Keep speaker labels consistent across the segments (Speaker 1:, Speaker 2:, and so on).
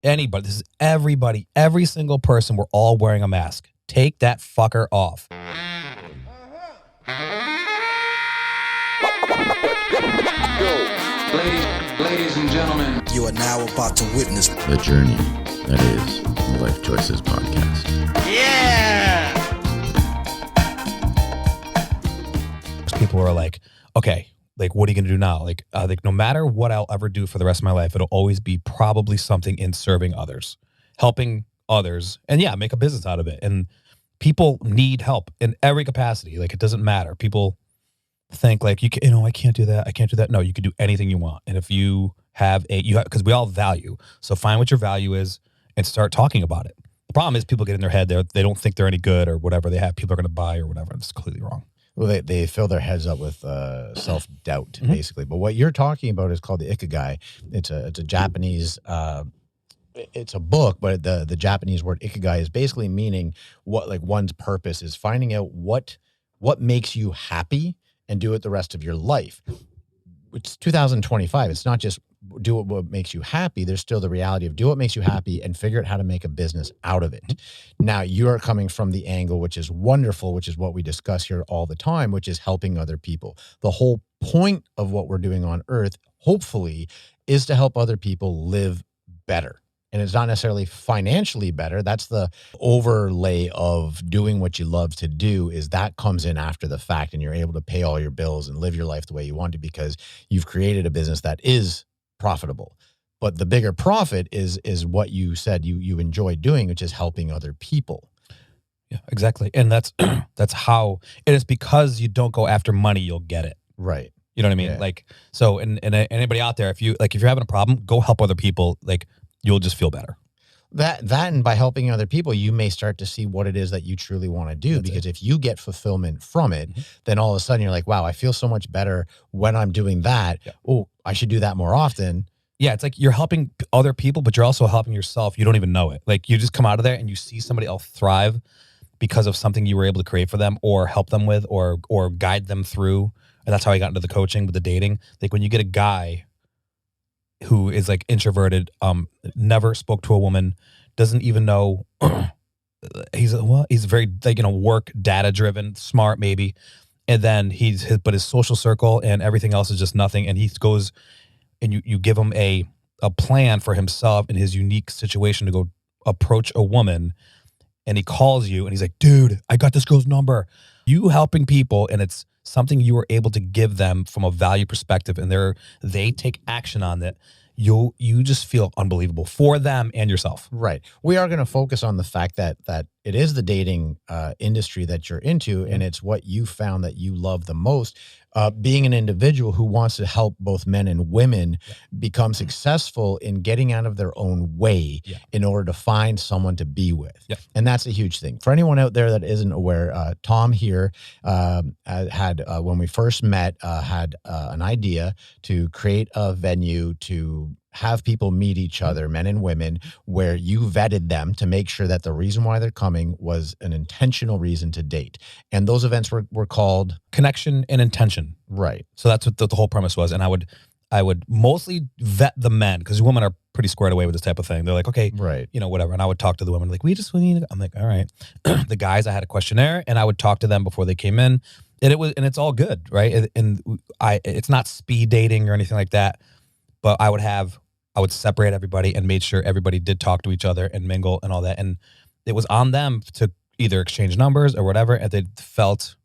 Speaker 1: Anybody, this is everybody, every single person, we're all wearing a mask. Take that fucker off.
Speaker 2: Ladies and gentlemen,
Speaker 3: you are now about to witness
Speaker 4: the journey that is the Lyfe Choyces podcast.
Speaker 3: Yeah!
Speaker 1: People are like, okay, like, what are you going to do now? Like no matter what I'll ever do for the rest of my life, it'll always be probably something in serving others, helping others, and yeah, make a business out of it. And people need help in every capacity. Like, it doesn't matter. People think like, I can't do that. I can't do that. No, you can do anything you want. And if you have because we all value. So find what your value is and start talking about it. The problem is people get in their head, they don't think they're any good or whatever they have. People are going to buy or whatever. It's completely wrong.
Speaker 5: Well, they fill their heads up with self-doubt, basically. But what you're talking about is called the Ikigai. It's a Japanese, it's a book, but the Japanese word Ikigai is basically meaning what, like, one's purpose is finding out what makes you happy and do it the rest of your life. It's 2025. It's not just do what makes you happy. There's still the reality of do what makes you happy and figure out how to make a business out of it. Now, you're coming from the angle, which is wonderful, which is what we discuss here all the time, which is helping other people. The whole point of what we're doing on Earth, hopefully, is to help other people live better. And it's not necessarily financially better. That's the overlay of doing what you love to do, is that comes in after the fact, and you're able to pay all your bills and live your life the way you want to because you've created a business that is profitable. But the bigger profit is what you said you enjoy doing, which is helping other people.
Speaker 1: Yeah, exactly. And that's how it is, because you don't go after money, you'll get it.
Speaker 5: Right.
Speaker 1: You know what I mean? Yeah. Like, so, and anybody out there, if you're having a problem, go help other people. Like, you'll just feel better.
Speaker 5: That and by helping other people, you may start to see what it is that you truly want to do. That's because if you get fulfillment from it, then all of a sudden you're like, wow, I feel so much better when I'm doing that. Yeah. Oh, I should do that more often.
Speaker 1: Yeah, it's like you're helping other people, but you're also helping yourself. You don't even know it. Like, you just come out of there and you see somebody else thrive because of something you were able to create for them or help them with or guide them through. And that's how I got into the coaching with the dating. Like, when you get a guy who is like introverted, never spoke to a woman, doesn't even know, he's very, like, work data driven, smart maybe. And then but his social circle and everything else is just nothing. And he goes and you give him a plan for himself in his unique situation to go approach a woman. And he calls you and he's like, dude, I got this girl's number. You helping people, and it's something you were able to give them from a value perspective, and they take action on it. You just feel unbelievable for them and yourself.
Speaker 5: Right. We are going to focus on the fact that it is the dating industry that you're into, and it's what you found that you love the most. Being an individual who wants to help both men and women become successful in getting out of their own way in order to find someone to be with. Yeah. And that's a huge thing. For anyone out there that isn't aware, Tom here had, when we first met, had an idea to create a venue to have people meet each other, men and women, where you vetted them to make sure that the reason why they're coming was an intentional reason to date. And those events were called
Speaker 1: Connection and Intention.
Speaker 5: Right.
Speaker 1: So that's what the whole premise was. And I would mostly vet the men, because women are pretty squared away with this type of thing. They're like, okay, right, whatever. And I would talk to the women like, I'm like, all right. The guys, I had a questionnaire and I would talk to them before they came in, and it's all good. Right. And it's not speed dating or anything like that, but I would separate everybody and made sure everybody did talk to each other and mingle and all that. And it was on them to either exchange numbers or whatever. If they felt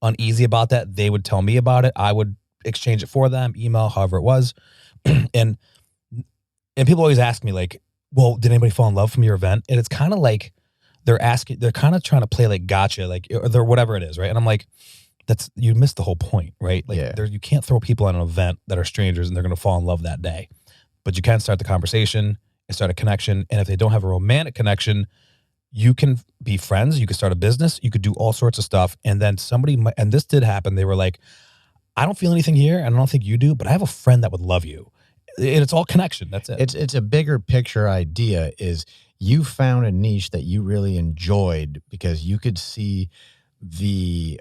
Speaker 1: uneasy about that, they would tell me about it. I would exchange it for them, email, however it was. and people always ask me like, well, did anybody fall in love from your event? And it's kind of like they're kind of trying to play like gotcha, like, or whatever it is. Right. And I'm like, you missed the whole point, right? Like, you can't throw people on an event that are strangers and they're going to fall in love that day. But you can start the conversation and start a connection. And if they don't have a romantic connection, you can be friends. You could start a business. You could do all sorts of stuff. And then and this did happen. They were like, I don't feel anything here, and I don't think you do, but I have a friend that would love you. And it's all connection. That's it.
Speaker 5: It's a bigger picture idea. Is you found a niche that you really enjoyed because you could see the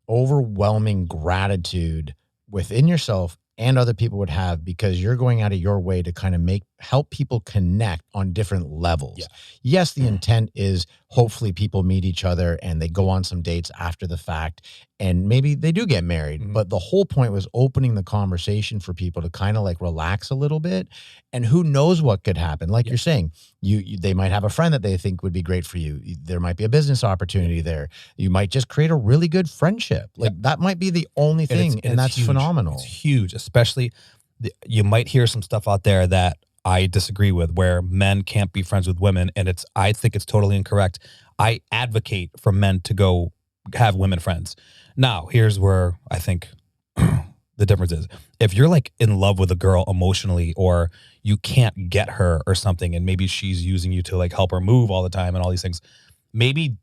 Speaker 5: overwhelming gratitude within yourself and other people would have, because you're going out of your way to kind of help people connect on different levels.
Speaker 1: Yeah.
Speaker 5: Yes, the intent is hopefully people meet each other and they go on some dates after the fact and maybe they do get married.
Speaker 1: Mhm.
Speaker 5: But the whole point was opening the conversation for people to kind of like relax a little bit. And who knows what could happen? Like you're saying, they might have a friend that they think would be great for you. There might be a business opportunity there. You might just create a really good friendship. Like that might be the only thing, and that's
Speaker 1: huge.
Speaker 5: phenomenal.
Speaker 1: It's huge, especially you might hear some stuff out there that I disagree with, where men can't be friends with women, and I think it's totally incorrect. I advocate for men to go have women friends. Now, here's where I think the difference is. If you're like in love with a girl emotionally, or you can't get her or something, and maybe she's using you to like help her move all the time and all these things, maybe,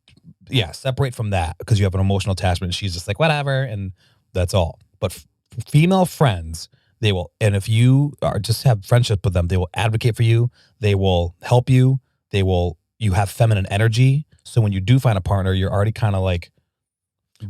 Speaker 1: separate from that because you have an emotional attachment. And she's just like, whatever, and that's all. But female friends, they will, and if you are just have friendship with them, they will advocate for you. They will help you. You have feminine energy. So when you do find a partner, you're already kind of like,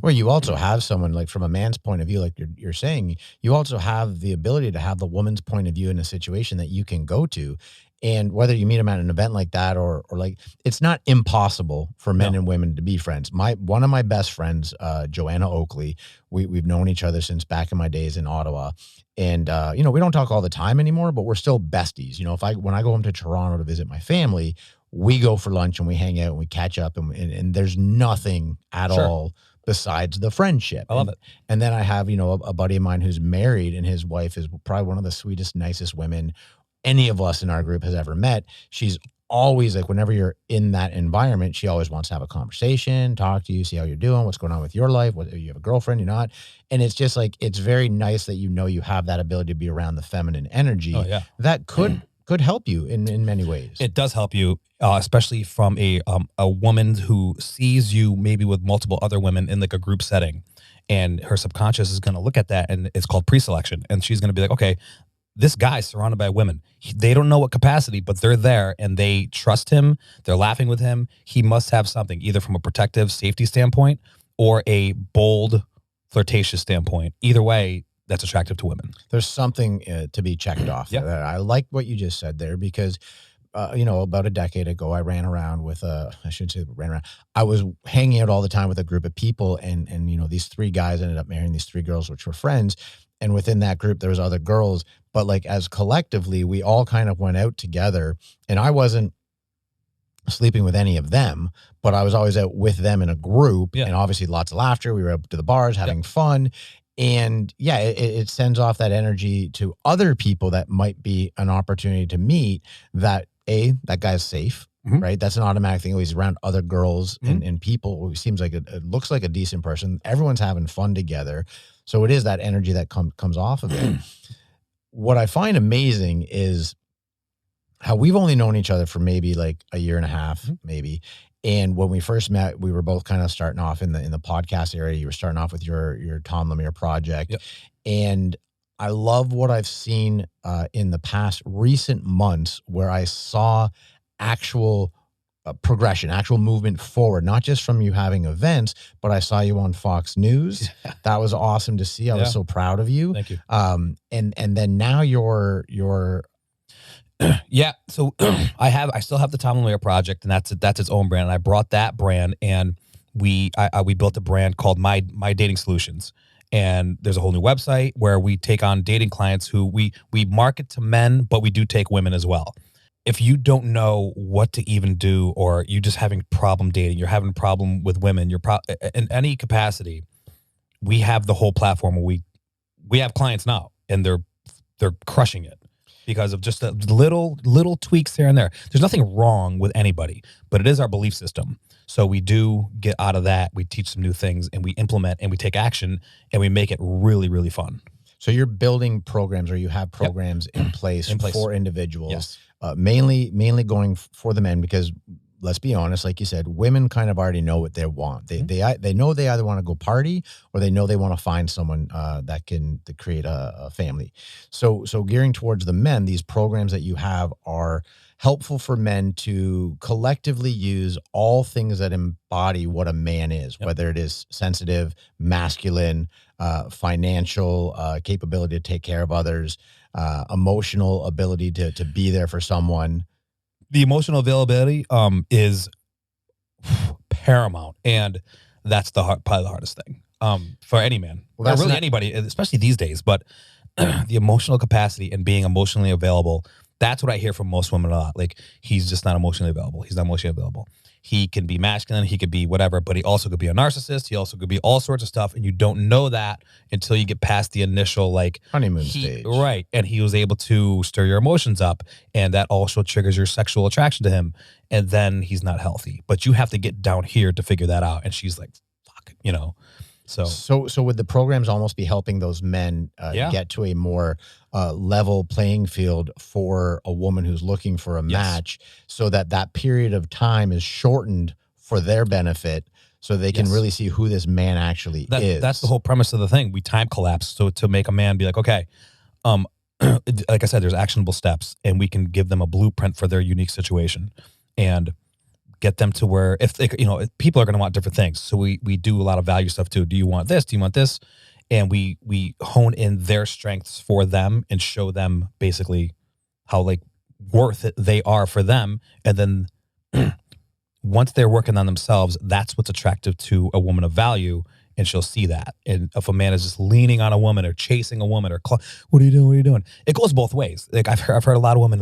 Speaker 5: well, you also have someone, like from a man's point of view, like you're saying, you also have the ability to have the woman's point of view in a situation that you can go to. And whether you meet them at an event like that or like, it's not impossible for men and women to be friends. One of my best friends, Joanna Oakley, we've known each other since back in my days in Ottawa. And, we don't talk all the time anymore, but we're still besties. When I go home to Toronto to visit my family, we go for lunch and we hang out and we catch up and there's nothing at all besides the friendship.
Speaker 1: I love it.
Speaker 5: And then I have, a buddy of mine who's married, and his wife is probably one of the sweetest, nicest women any of us in our group has ever met. She's always like, whenever you're in that environment, she always wants to have a conversation, talk to you, see how you're doing, what's going on with your life, whether you have a girlfriend, you're not. And it's just like, it's very nice that you have that ability to be around the feminine energy that could help you in many ways.
Speaker 1: It does help you, especially from a woman who sees you maybe with multiple other women in like a group setting, and her subconscious is going to look at that, and it's called pre-selection. And she's going to be like, okay, this guy's surrounded by women. They don't know what capacity, but they're there and they trust him. They're laughing with him. He must have something, either from a protective safety standpoint or a bold, flirtatious standpoint. Either way, that's attractive to women.
Speaker 5: There's something to be checked off.
Speaker 1: Yeah.
Speaker 5: I like what you just said there because, about a decade ago, I ran around with I was hanging out all the time with a group of people, and these three guys ended up marrying these three girls, which were friends. And within that group, there was other girls, but like as collectively, we all kind of went out together, and I wasn't sleeping with any of them, but I was always out with them in a group, and obviously lots of laughter. We were up to the bars having fun. And it sends off that energy to other people that might be an opportunity to meet that guy's safe, right? That's an automatic thing. He's around other girls and people. It seems like it looks like a decent person. Everyone's having fun together. So it is that energy that comes off of it. What I find amazing is how we've only known each other for maybe like a year and a half, maybe. And when we first met, we were both kind of starting off in the podcast area. You were starting off with your Tom Lemire project. Yep. And I love what I've seen in the past recent months, where I saw actual progression, actual movement forward, not just from you having events, but I saw you on Fox News. That was awesome to see. I was so proud of you.
Speaker 1: Thank you.
Speaker 5: And then now you're
Speaker 1: so I still have the Tom Lemire project, and that's its own brand. And I brought that brand, and we built a brand called My Dating Solutions. And there's a whole new website where we take on dating clients who we market to men, but we do take women as well. If you don't know what to even do, or you just having problem dating, you're having a problem with women, in any capacity, we have the whole platform where we have clients now, and they're crushing it because of just the little tweaks here and there. There's nothing wrong with anybody, but it is our belief system. So we do get out of that. We teach some new things, and we implement, and we take action, and we make it really, really fun.
Speaker 5: So you're building programs, or you have programs in place for individuals, mainly going for the men, because let's be honest, like you said, women kind of already know what they want. They know they either want to go party, or they know they want to find someone that can create a family. So gearing towards the men, these programs that you have are helpful for men to collectively use all things that embody what a man is, whether it is sensitive, masculine, financial, capability to take care of others, emotional ability to be there for someone.
Speaker 1: The emotional availability is paramount, and that's probably the hardest thing for any man, or really anybody, especially these days. But the emotional capacity and being emotionally available, that's what I hear from most women a lot. Like, he's just not emotionally available. He's not emotionally available. He can be masculine, he could be whatever, but he also could be a narcissist. He also could be all sorts of stuff, and you don't know that until you get past the initial
Speaker 5: honeymoon stage.
Speaker 1: Right, and he was able to stir your emotions up, and that also triggers your sexual attraction to him, and then he's not healthy. But you have to get down here to figure that out, and she's like, fuck, So
Speaker 5: would the programs almost be helping those men get to a more level playing field for a woman who's looking for a match, so that period of time is shortened for their benefit, so they can really see who this man actually is?
Speaker 1: That's the whole premise of the thing. We time collapse so to make a man be like, okay, like I said, there's actionable steps, and we can give them a blueprint for their unique situation, and get them to where, if they, if people are going to want different things. So we do a lot of value stuff too. Do you want this? Do you want this? And we hone in their strengths for them and show them basically how worth it they are for them. And then once they're working on themselves, that's what's attractive to a woman of value. And she'll see that. And if a man is just leaning on a woman or chasing a woman or what are you doing? What are you doing? It goes both ways. Like I've heard a lot of women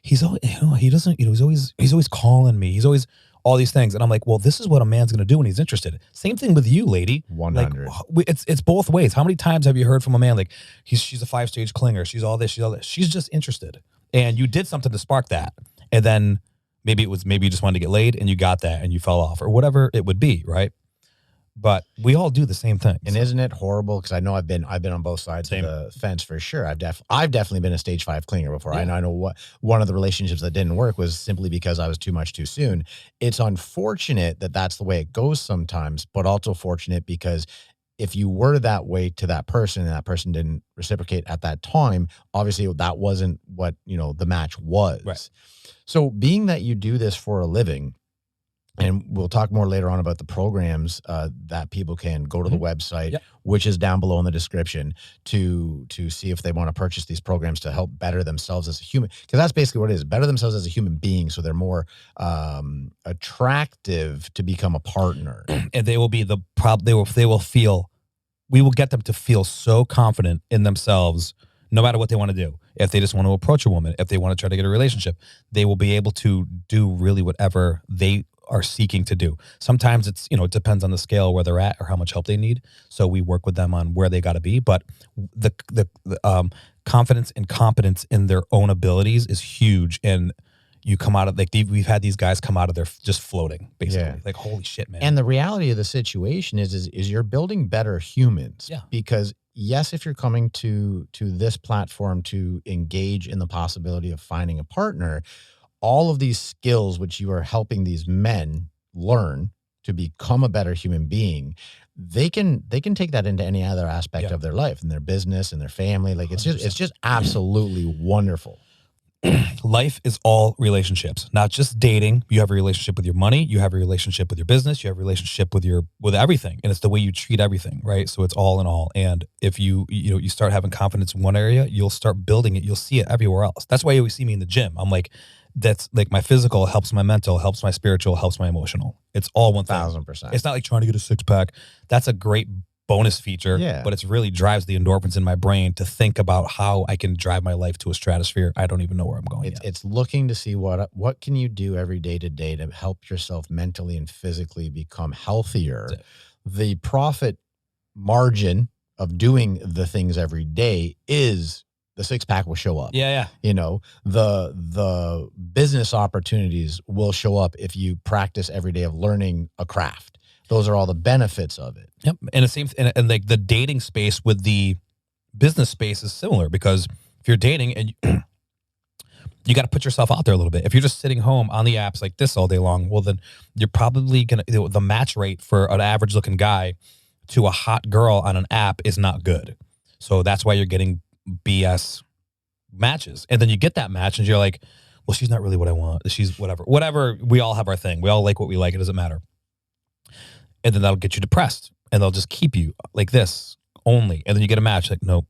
Speaker 1: he's always, he's always calling me. He's always all these things. And I'm like, well, this is what a man's going to do when he's interested. Same thing with you, lady.
Speaker 5: 100.
Speaker 1: It's both ways. How many times have you heard from a man she's a 5-stage clinger. She's all this. She's all this. She's just interested. And you did something to spark that. And then maybe you just wanted to get laid and you got that and you fell off or whatever it would be. Right. But we all do the same thing.
Speaker 5: And isn't it horrible? Because I know I've been on both sides of the fence for sure. I've definitely been a stage 5 clinger before. Yeah. I know one of the relationships that didn't work was simply because I was too much too soon. It's unfortunate that that's the way it goes sometimes, but also fortunate because if you were that way to that person and that person didn't reciprocate at that time, obviously that wasn't what the match was.
Speaker 1: Right.
Speaker 5: So being that you do this for a living, and we'll talk more later on about the programs that people can go to the website, which is down below in the description, to see if they want to purchase these programs to help better themselves as a human. Because that's basically what it is, better themselves as a human being, so they're more attractive to become a partner.
Speaker 1: And they will be we will get them to feel so confident in themselves, no matter what they want to do. If they just want to approach a woman, if they want to try to get a relationship, they will be able to do really whatever they are seeking to do. Sometimes it's, it depends on the scale where they're at or how much help they need. So we work with them on where they got to be. But the confidence and competence in their own abilities is huge. And you come out of we've had these guys come out of there just floating, basically. Like, holy shit, man.
Speaker 5: And the reality of the situation is you're building better humans.
Speaker 1: Yeah.
Speaker 5: Because yes, if you're coming to this platform to engage in the possibility of finding a partner, all of these skills which you are helping these men learn to become a better human being, they can take that into any other aspect of their life, and their business and their family. Like it's just absolutely wonderful.
Speaker 1: Life is all relationships, not just dating. You have a relationship with your money. You have a relationship with your business. You have a relationship with everything. And it's the way you treat everything, right? So it's all in all. And if you start having confidence in one area, you'll start building it. You'll see it everywhere else. That's why you always see me in the gym. I'm like, that's like my physical helps my mental, helps my spiritual, helps my emotional. It's all
Speaker 5: 1,000%.
Speaker 1: It's not like trying to get a 6-pack. That's a great bonus feature, but it's really drives the endorphins in my brain to think about how I can drive my life to a stratosphere. I don't even know where I'm going yet.
Speaker 5: It's looking to see what can you do every day to help yourself mentally and physically become healthier. The profit margin of doing the things every day is the 6-pack will show up.
Speaker 1: Yeah.
Speaker 5: The business opportunities will show up if you practice every day of learning a craft. Those are all the benefits of it.
Speaker 1: Yep. And it seems, and like the dating space with the business space is similar, because if you're dating and you got to put yourself out there a little bit. If you're just sitting home on the apps like this all day long, well, then you're probably going to, the match rate for an average looking guy to a hot girl on an app is not good. So that's why you're getting BS matches. And then you get that match and you're like, well, she's not really what I want. She's whatever. We all have our thing. We all like what we like. It doesn't matter. And then that'll get you depressed, and they'll just keep you like this only. And then you get a match like, nope.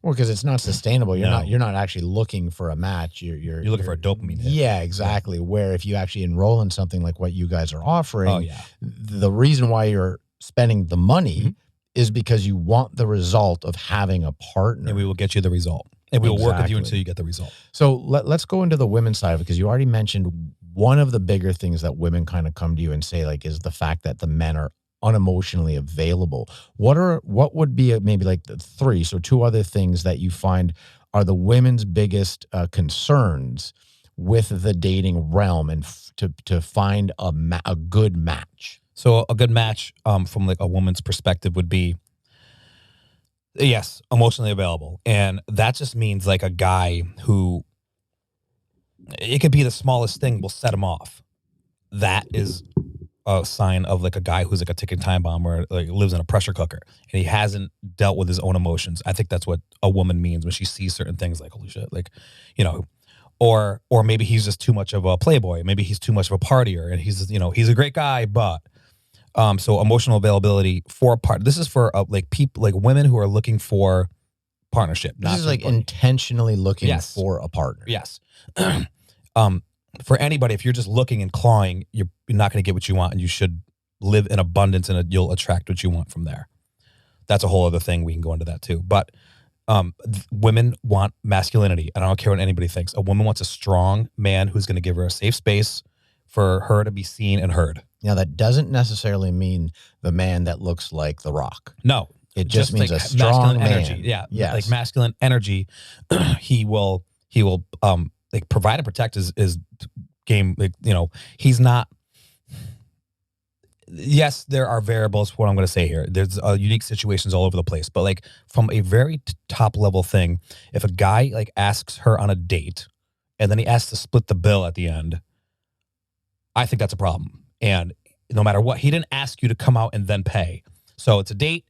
Speaker 5: Well, because it's not sustainable. You're
Speaker 1: No.
Speaker 5: not actually looking for a match. You're
Speaker 1: looking for a dopamine hit.
Speaker 5: Yeah, exactly. Where if you actually enroll in something like what you guys are offering,
Speaker 1: Oh, yeah.
Speaker 5: the reason why you're spending the money is because you want the result of having a partner.
Speaker 1: And we will get you the result. And we will work with you
Speaker 5: Exactly.
Speaker 1: until you get the result.
Speaker 5: So let's go into the women's side of it, because you already mentioned one of the bigger things that women kind of come to you and say, like, is the fact that the men are unemotionally available. What would be maybe like the three, so two other things that you find are the women's biggest concerns with the dating realm and to find a good match?
Speaker 1: So a good match from like a woman's perspective would be, yes, emotionally available. And that just means like a guy who, it could be the smallest thing will set him off. That is a sign of like a guy who's like a ticking time bomb or like lives in a pressure cooker and he hasn't dealt with his own emotions. I think that's what a woman means when she sees certain things like, holy shit, like, you know, or maybe he's just too much of a playboy. Maybe he's too much of a partier and he's, you know, he's a great guy, but so emotional availability for a part. This is for like people, like women who are looking for partnership.
Speaker 5: This is like intentionally looking for a partner.
Speaker 1: Yes. For anybody, if you're just looking and clawing, you're not going to get what you want, and you should live in abundance, and you'll attract what you want from there. That's a whole other thing. We can go into that too. But women want masculinity, and I don't care what anybody thinks. A woman wants a strong man who's going to give her a safe space for her to be seen and heard.
Speaker 5: Now, that doesn't necessarily mean the man that looks like The Rock.
Speaker 1: No.
Speaker 5: It just means
Speaker 1: like
Speaker 5: a strong
Speaker 1: masculine
Speaker 5: man.
Speaker 1: Energy. Yeah.
Speaker 5: Yes.
Speaker 1: Like masculine energy. He will like provide and protect his game. Like, you know, he's not. Yes, there are variables for what I'm going to say here. There's unique situations all over the place, but like from a very top level thing, if a guy like asks her on a date and then he asks to split the bill at the end, I think that's a problem. And no matter what, he didn't ask you to come out and then pay. So it's a date.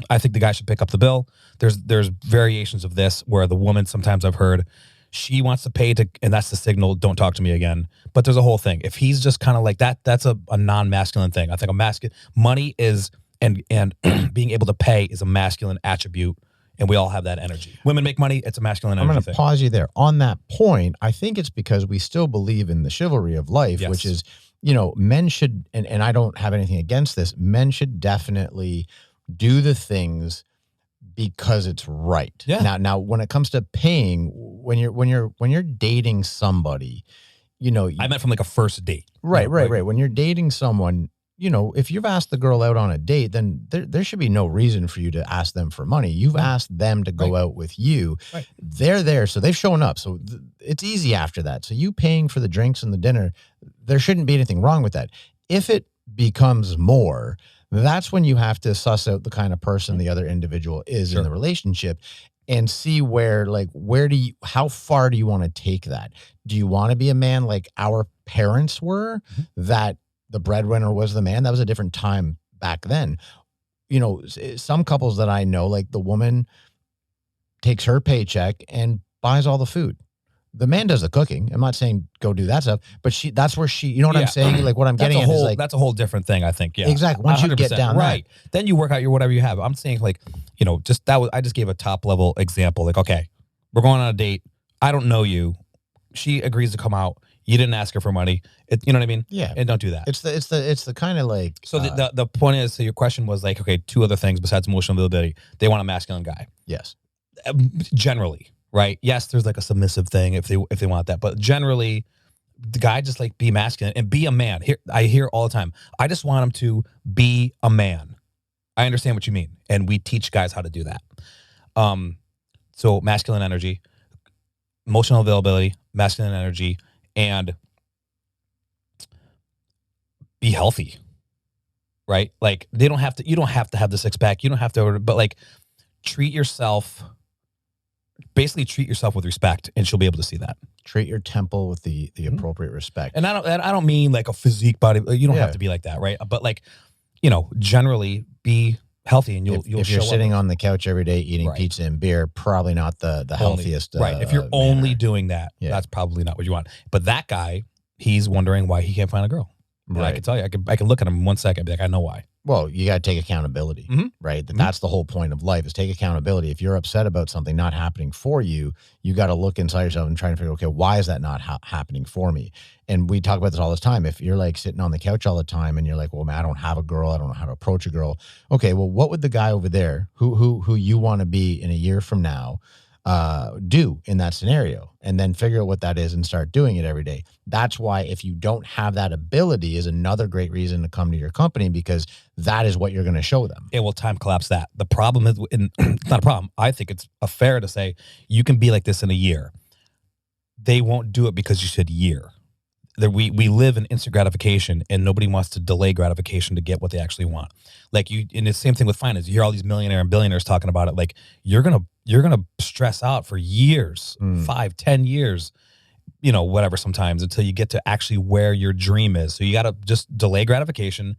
Speaker 1: I think the guy should pick up the bill. There's variations of this where the woman, sometimes I've heard, she wants to pay to, and that's the signal, don't talk to me again. But there's a whole thing. If he's just kind of like that, that's a non-masculine thing. I think money is, and being able to pay is a masculine attribute, and we all have that energy. Women make money, it's a masculine energy.
Speaker 5: I'm going to pause you there. On that point, I think it's because we still believe in the chivalry of life,
Speaker 1: Yes.
Speaker 5: which is, you know, men should, and I don't have anything against this, men should definitely do the things because it's right.
Speaker 1: Yeah.
Speaker 5: Now, when it comes to paying, when you're dating somebody, you know,
Speaker 1: I meant from like a first date.
Speaker 5: Right. When you're dating someone, you know, if you've asked the girl out on a date, then there should be no reason for you to ask them for money. You've asked them to go out with you.
Speaker 1: Right.
Speaker 5: They're there, so they've shown up. So it's easy after that. So you paying for the drinks and the dinner, there shouldn't be anything wrong with that. If it becomes more, that's when you have to suss out the kind of person the other individual is in the relationship and see how far do you want to take that? Do you want to be a man like our parents were, that the breadwinner was the man? That was a different time back then. You know, some couples that I know, like the woman takes her paycheck and buys all the food. The man does the cooking. I'm not saying go do that stuff, but that's where she, you know what I'm saying? Like what I'm getting at is like,
Speaker 1: that's a whole different thing, I think. Yeah,
Speaker 5: exactly. Once you get down
Speaker 1: right, then you work out your whatever you have. I'm saying like, you know, I just gave a top level example. Like, okay, we're going on a date. I don't know you. She agrees to come out. You didn't ask her for money. You know what I mean?
Speaker 5: Yeah.
Speaker 1: And don't do that.
Speaker 5: It's the kind of like.
Speaker 1: So the point is, so your question was like, okay, two other things besides emotional availability. They want a masculine guy.
Speaker 5: Yes.
Speaker 1: Generally, right? Yes, there's like a submissive thing if they want that, but generally, the guy just like be masculine and be a man. I hear all the time, I just want him to be a man. I understand what you mean, and we teach guys how to do that. So masculine energy, emotional availability, masculine energy, and be healthy, right? Like you don't have to have the six pack. You don't have to, but like basically treat yourself with respect, and she'll be able to see that.
Speaker 5: Treat your temple with the appropriate respect.
Speaker 1: And I don't mean like a physique body. You don't have to be like that, right? But like, you know, generally be healthy, and you'll
Speaker 5: if you're sitting on the couch every day eating pizza and beer, probably not the healthiest.
Speaker 1: Right. If you're only doing that, that's probably not what you want. But that guy, he's wondering why he can't find a girl. And I can tell you, I can look at them in 1 second and be like, I know why.
Speaker 5: Well, you got to take accountability, right? That's the whole point of life, is take accountability. If you're upset about something not happening for you, you got to look inside yourself and try to figure, okay, why is that not happening for me? And we talk about this all the time. If you're like sitting on the couch all the time and you're like, well, man, I don't have a girl, I don't know how to approach a girl. Okay, well, what would the guy over there who you want to be in a year from now do in that scenario? And then figure out what that is and start doing it every day. That's why if you don't have that ability is another great reason to come to your company, because that is what you're going to show them.
Speaker 1: It will time collapse that. The problem is, it's not a problem. I think it's fair to say you can be like this in a year. They won't do it because you said year. We live in instant gratification, and nobody wants to delay gratification to get what they actually want. Like and the same thing with finance. You hear all these millionaire and billionaires talking about it. Like you're gonna stress out for years, 5, 10 years, whatever, sometimes, until you get to actually where your dream is. So you got to just delay gratification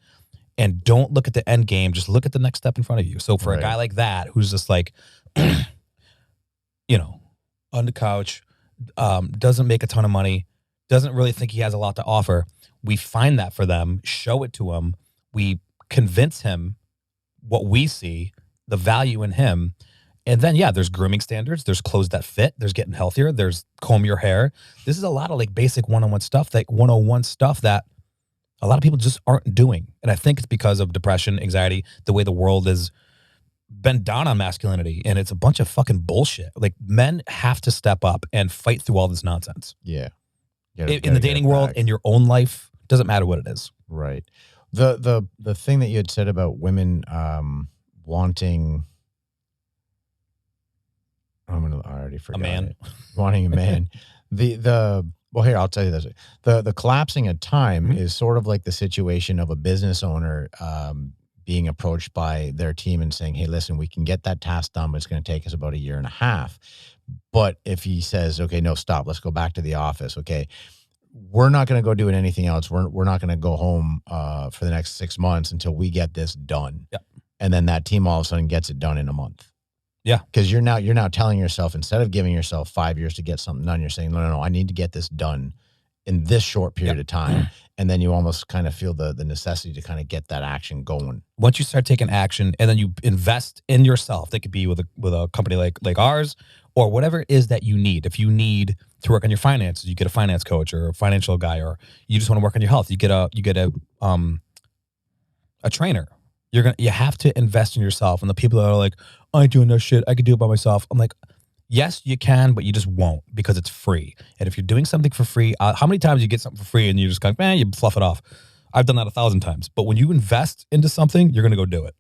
Speaker 1: and don't look at the end game. Just look at the next step in front of you. So for a guy like that, who's just like, on the couch, doesn't make a ton of money, doesn't really think he has a lot to offer, we find that for them, show it to him, we convince him what we see, the value in him. And then, there's grooming standards, there's clothes that fit, there's getting healthier, there's comb your hair. This is a lot of like basic 101 stuff, like 101 stuff that a lot of people just aren't doing. And I think it's because of depression, anxiety, the way the world has been down on masculinity. And it's a bunch of fucking bullshit. Like, men have to step up and fight through all this nonsense.
Speaker 5: Yeah.
Speaker 1: In the dating world, in your own life, doesn't matter what it is.
Speaker 5: Right. The thing that you had said about women wanting... I already forgot.
Speaker 1: A man.
Speaker 5: It. Wanting a man. Well, here, I'll tell you this. The collapsing of time is sort of like the situation of a business owner being approached by their team and saying, hey, listen, we can get that task done, but it's going to take us about 1.5 years. But if he says, okay, no, stop, let's go back to the office. Okay, we're not going to go doing anything else. We're not going to go home for the next 6 months until we get this done.
Speaker 1: Yep.
Speaker 5: And then that team all of a sudden gets it done in a month.
Speaker 1: Yeah.
Speaker 5: Because you're now telling yourself, instead of giving yourself 5 years to get something done, you're saying, no, I need to get this done in this short period of time. And then you almost kind of feel the necessity to kind of get that action going.
Speaker 1: Once you start taking action and then you invest in yourself, that could be with a company like ours, or whatever it is that you need. If you need to work on your finances, you get a finance coach or a financial guy, or you just want to work on your health, you get a trainer. You have to invest in yourself. And the people that are like, I ain't doing no shit, I could do it by myself. I'm like, yes, you can, but you just won't, because it's free. And if you're doing something for free, how many times you get something for free and you just go, man, you fluff it off? I've done that 1,000 times. But when you invest into something, you're going to go do it.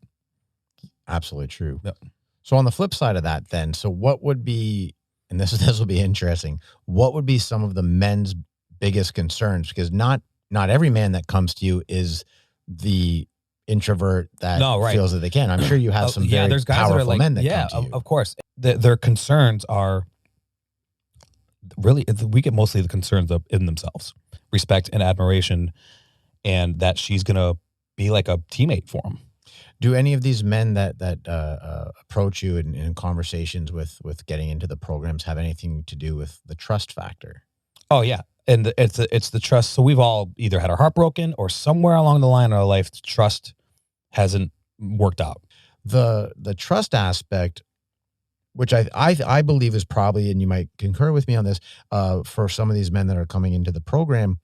Speaker 5: Absolutely true.
Speaker 1: Yep.
Speaker 5: So on the flip side of that then, so what would be, and this will be interesting, what would be some of the men's biggest concerns? Because not every man that comes to you is the introvert that feels that they can. I'm sure you have some very
Speaker 1: there's guys
Speaker 5: powerful
Speaker 1: that are like,
Speaker 5: men that come to you.
Speaker 1: Of course. Their concerns are really, we get mostly the concerns in themselves, respect and admiration, and that she's going to be like a teammate for them.
Speaker 5: Do any of these men that approach you in conversations with getting into the programs have anything to do with the trust factor?
Speaker 1: Oh yeah. And it's the trust. So we've all either had our heart broken, or somewhere along the line in our life, trust hasn't worked out.
Speaker 5: The trust aspect, which I believe is probably, and you might concur with me on this, for some of these men that are coming into the program,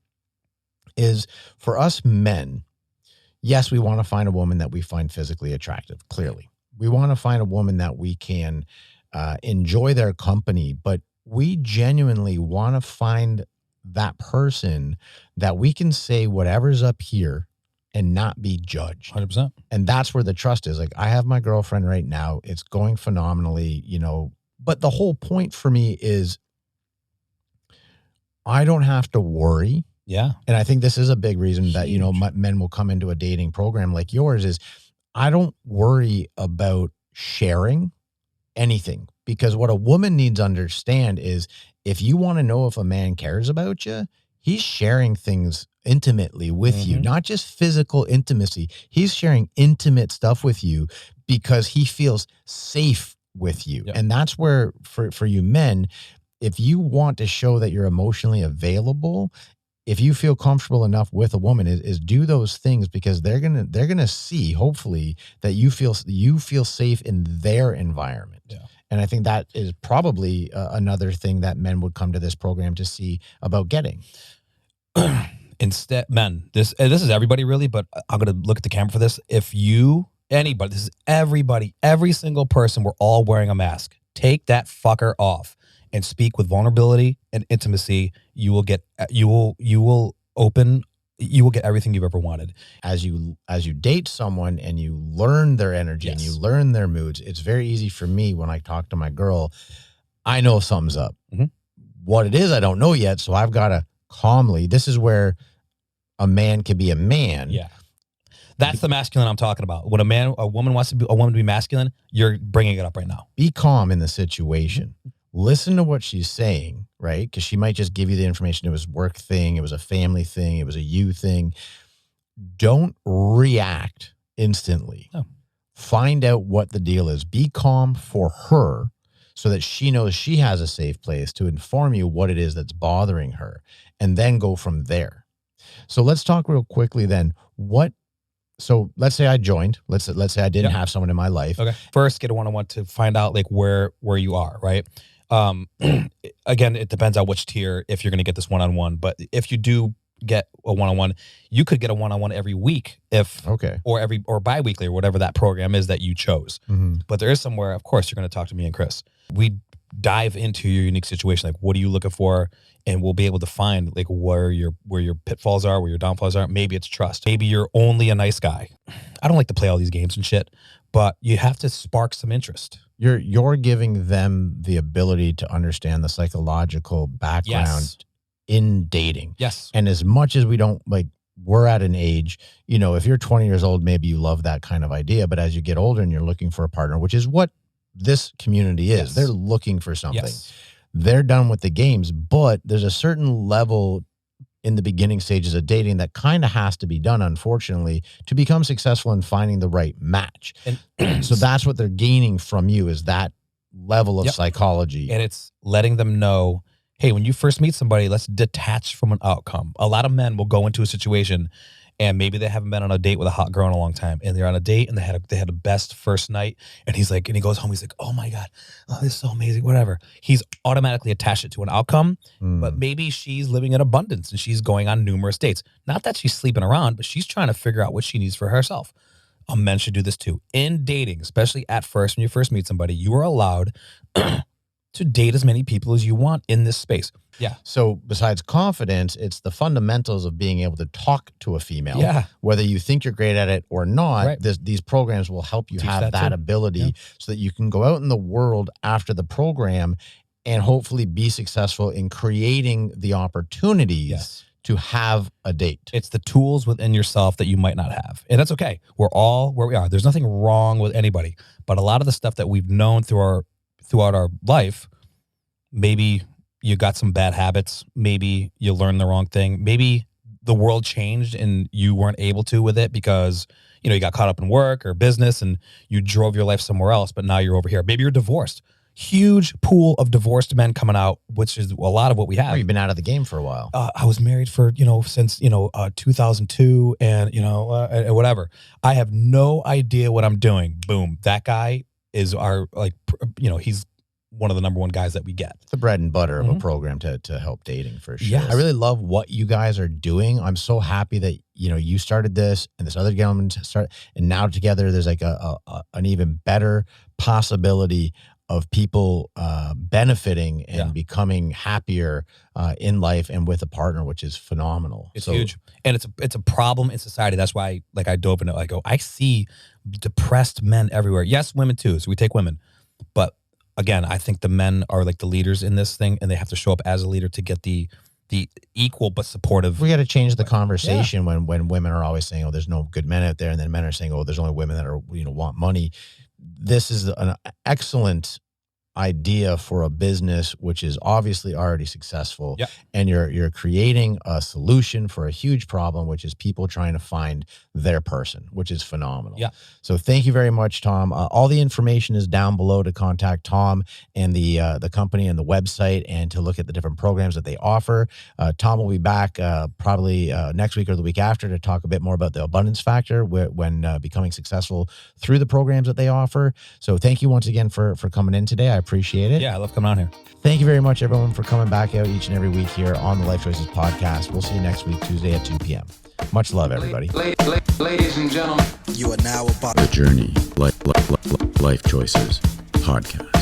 Speaker 5: is for us men, yes, we want to find a woman that we find physically attractive, clearly. We want to find a woman that we can enjoy their company, but we genuinely want to find that person that we can say whatever's up here and not be judged.
Speaker 1: 100%.
Speaker 5: And that's where the trust is. Like, I have my girlfriend right now. It's going phenomenally, but the whole point for me is I don't have to worry.
Speaker 1: Yeah.
Speaker 5: And I think this is a big reason that, men will come into a dating program like yours is I don't worry about sharing anything, because what a woman needs to understand is if you want to know if a man cares about you, he's sharing things intimately with you, not just physical intimacy. He's sharing intimate stuff with you because he feels safe with you. Yep. And that's where for you men, if you want to show that you're emotionally available, if you feel comfortable enough with a woman, is do those things, because they're gonna see, hopefully, that you feel safe in their environment.
Speaker 1: Yeah.
Speaker 5: And I think that is probably another thing that men would come to this program to see about getting.
Speaker 1: Instead, men, this is everybody really, but I'm gonna look at the camera for this. If anybody, this is everybody, every single person, we're all wearing a mask. Take that fucker off and speak with vulnerability and intimacy. You will get everything you've ever wanted.
Speaker 5: As you date someone and you learn their energy and you learn their moods, it's very easy for me when I talk to my girl, I know something's up.
Speaker 1: Mm-hmm.
Speaker 5: What it is, I don't know yet. So I've got to calmly, this is where a man can be a man.
Speaker 1: Yeah. That's the masculine I'm talking about. When a woman wants to be masculine, you're bringing it up right now.
Speaker 5: Be calm in the situation. Listen to what she's saying, right? Because she might just give you the information. It was a work thing. It was a family thing. It was a you thing. Don't react instantly.
Speaker 1: No.
Speaker 5: Find out what the deal is. Be calm for her so that she knows she has a safe place to inform you what it is that's bothering her, and then go from there. So let's talk real quickly then. So let's say I joined. Let's say I didn't have someone in my life.
Speaker 1: Okay. First, get a one-on-one to find out like where you are, right? Again, it depends on which tier if you're going to get this one-on-one. But if you do get a one-on-one, you could get a one-on-one every week or bi-weekly or whatever that program is that you chose.
Speaker 5: Mm-hmm.
Speaker 1: But there is somewhere, of course, you're going to talk to me and Chris. We dive into your unique situation. Like, what are you looking for? And we'll be able to find like where your pitfalls are, where your downfalls are. Maybe it's trust. Maybe you're only a nice guy. I don't like to play all these games and shit, but you have to spark some interest.
Speaker 5: You're giving them the ability to understand the psychological background in dating.
Speaker 1: Yes.
Speaker 5: And as much as we don't like, we're at an age, if you're 20 years old, maybe you love that kind of idea. But as you get older and you're looking for a partner, which is what this community is, they're looking for something.
Speaker 1: Yes.
Speaker 5: They're done with the games, but there's a certain level in the beginning stages of dating that kind of has to be done, unfortunately, to become successful in finding the right match. And so that's what they're gaining from you, is that level of psychology.
Speaker 1: And it's letting them know, hey, when you first meet somebody, let's detach from an outcome. A lot of men will go into a situation and maybe they haven't been on a date with a hot girl in a long time, and they're on a date and they had a best first night, and he goes home, he's like, oh my God, this is so amazing, whatever. He's automatically attached it to an outcome, but maybe she's living in abundance and she's going on numerous dates. Not that she's sleeping around, but she's trying to figure out what she needs for herself. Men should do this too. In dating, especially at first, when you first meet somebody, you are allowed to date as many people as you want in this space. Yeah.
Speaker 5: So besides confidence, it's the fundamentals of being able to talk to a female.
Speaker 1: Yeah.
Speaker 5: Whether you think you're great at it or not,
Speaker 1: Right.
Speaker 5: these programs will help you
Speaker 1: Teach
Speaker 5: have that
Speaker 1: too.
Speaker 5: ability so that you can go out in the world after the program and hopefully be successful in creating the opportunities to have a date.
Speaker 1: It's the tools within yourself that you might not have. And that's okay. We're all where we are. There's nothing wrong with anybody. But a lot of the stuff that we've known throughout our life, maybe you got some bad habits. Maybe you learned the wrong thing. Maybe the world changed and you weren't able to with it because, you got caught up in work or business and you drove your life somewhere else, but now you're over here. Maybe you're divorced. Huge pool of divorced men coming out, which is a lot of what we have.
Speaker 5: You've been out of the game for a while.
Speaker 1: I was married for, since, 2002 and, whatever. I have no idea what I'm doing. Boom. That guy is he's one of the number one guys that we get.
Speaker 5: It's the bread and butter of a program to help dating, for sure.
Speaker 1: Yes.
Speaker 5: I really love what you guys are doing. I'm so happy that, you started this and this other gentleman started, and now together there's like an even better possibility of people benefiting and becoming happier in life and with a partner, which is phenomenal.
Speaker 1: It's huge. And it's a problem in society. That's why I dove into it. I see depressed men everywhere. Yes, women too. So we take women. But again, I think the men are like the leaders in this thing, and they have to show up as a leader to get the equal but supportive.
Speaker 5: We got to change the conversation when women are always saying, oh, there's no good men out there. And then men are saying, oh, there's only women that are, want money. This is an excellent idea for a business which is obviously already successful,
Speaker 1: Yep.
Speaker 5: and you're creating a solution for a huge problem, which is people trying to find their person, which is phenomenal.
Speaker 1: Yeah.
Speaker 5: So thank you very much, Tom. All the information is down below to contact Tom and the company and the website, and to look at the different programs that they offer. Tom will be back probably next week or the week after to talk a bit more about the abundance factor when becoming successful through the programs that they offer. So thank you once again for coming in today. I appreciate it.
Speaker 1: Yeah, I love coming on here.
Speaker 5: Thank you very much, everyone, for coming back out each and every week here on the Life Choices podcast. We'll see you next week, Tuesday at 2 p.m. Much love, everybody.
Speaker 2: Ladies and gentlemen.
Speaker 3: You are now about
Speaker 4: The Journey, Life Choices Podcast.